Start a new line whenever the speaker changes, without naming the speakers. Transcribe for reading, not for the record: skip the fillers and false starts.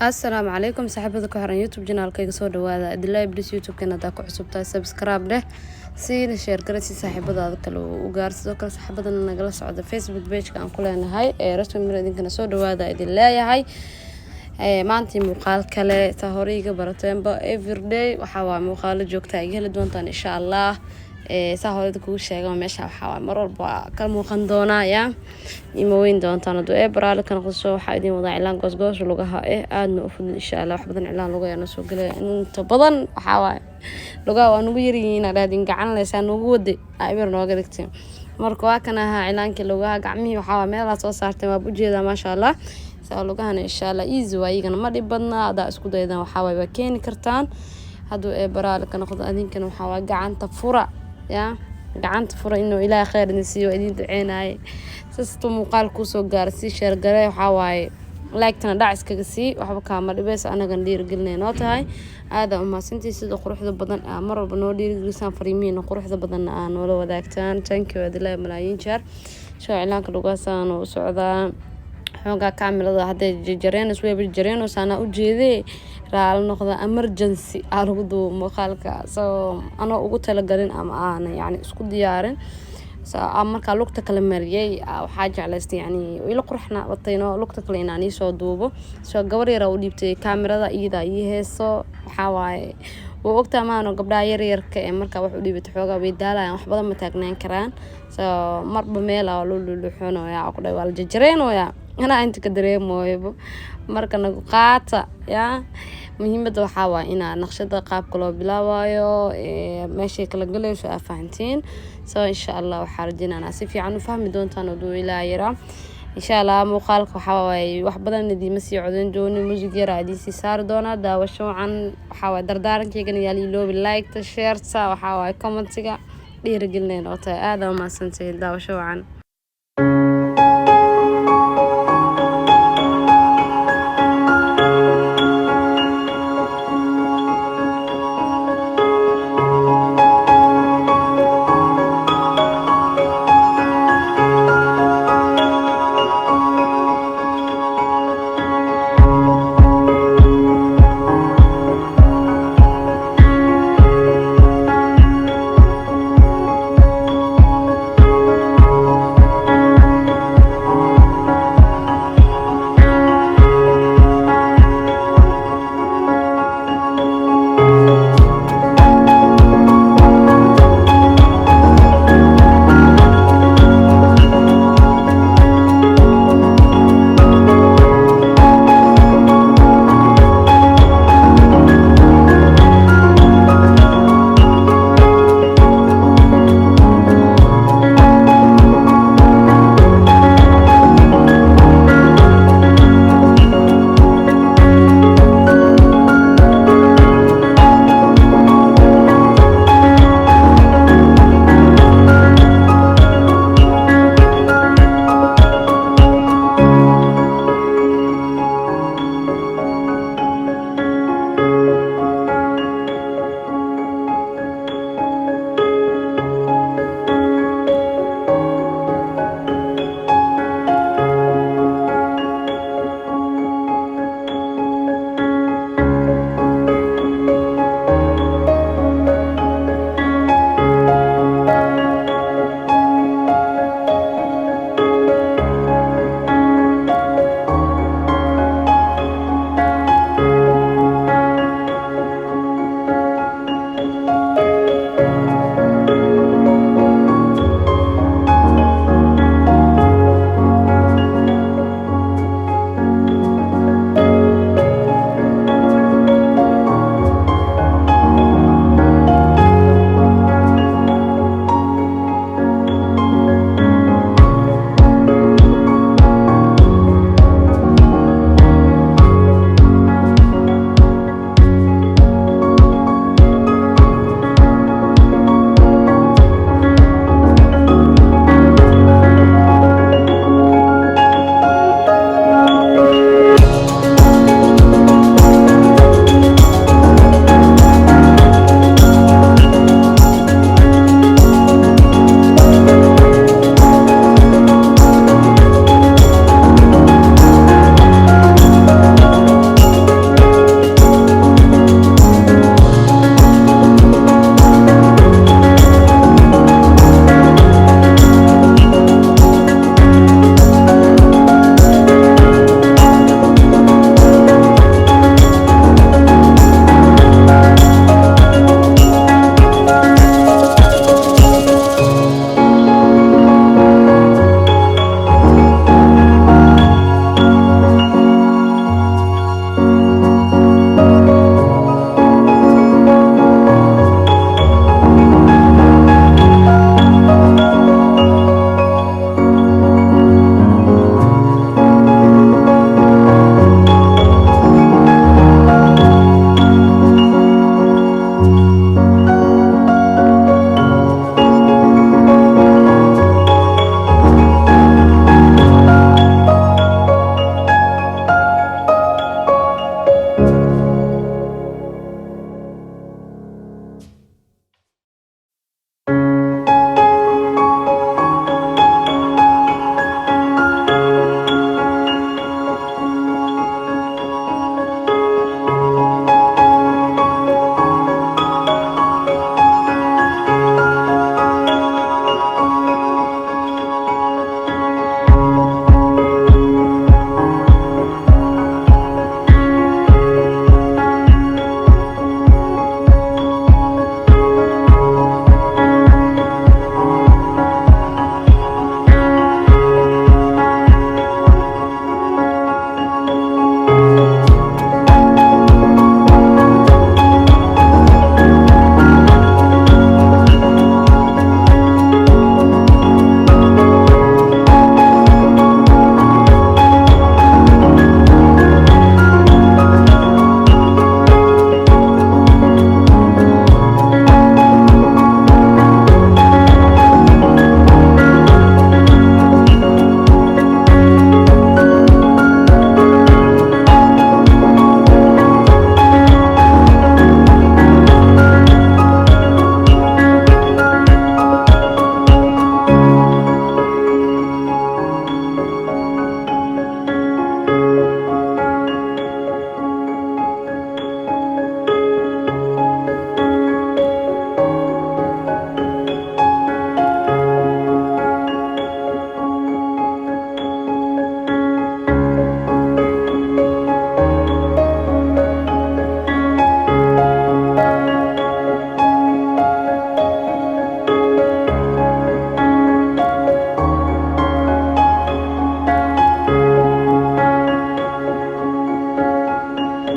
السلام عليكم صاحبتي ku xiran YouTube channel-kayga soo dhawaada Adilaa Iblis YouTube-kana hadaa ku cusubtahay subscribe leh siina share garay si saaxiibadaada kale u gaarsiiso kala saaxiibadana nagala socda Facebook page-ka aan ku leenahay rasmi idinkana soo dhawaada idin leeyahay maanta muuqaal kale taa hore iga barateenba everyday waxa waa muuqaalo joogta ay heli doontaan insha Allah saa hore ku sheegay meesha waxa waa mar walba ka muuqan doona ima weyn doontaan oo baraale kan qoso waxa idin wada cilaan goosgoos lugaha aadna u fudud insha Allah wax badan cilaan lugaha yana soo galay inta badan waxa waa lugaha waa nugu yariin raadin gacan leesan nugu wadi aybar nooga dhigtay marka waa kana cilaankii lugaha gacmihii waxa waa meel la soo saartay waa bujeeda ma sha Allah saa lugaha insha Allah easy waayigana ma dhib badna ada isku daydan waxa waa keeni kartaan haduu baraale kan qodo adinkana waxa waa gacanta fura gacanta fura inuu ilaahay khayr idin siiyo idin duceynay sisto muuqaal ku soo gaarsi share garay waxa waaye like-tana dhac iskaga sii waxba ka ma dhibeys anaga dhiirigelinayno tahay aad u maasantii sida quruxda badan mar walba noo dhiirigelisaan fariimiina quruxda badan aan wada wadaagtaan thank you adilaa malaayiin jeer soo cilaanka lugaasaan u socdaa xooga kaamirada haday jareen isweeb jareen sana u jeeday raal noqda emergency alugu muuqaalka soo ana ugu tala galin ama aan yani isku diyaarin soo marka lugta kala mariyay waxa jeclaystay yani ila qurxna watayno lugta kale inaan soo duubo soo gabar yar oo dhiibtay kaamirada iyada ii heeso waxa waaye oo ogtaa maano gabdhaha yar yarka marka wax u dhiibtay xooga way daalayaan wax badan ma taagnaan karaan soo marba meel oo luluxoonaya ku dhaw wal jajareenooya ana inta ka dareemoybo marka nagu qaata muhiimada waxa waa in naqshada qaabka loo bilaabayo meesha kala galayso fahantiin soo insha Allah waxa rajinana si fiican u fahmi doontaan oo ilaa yara insha Allah muuqaalka waxa way wax badan nadiima si codan dooni music yar aad si saar doona daawasho wacan waxa way dardaarankayga yaali loo like ta share waxa way comment-iga dhiirigelinayno aad ma santahay daawasho wacan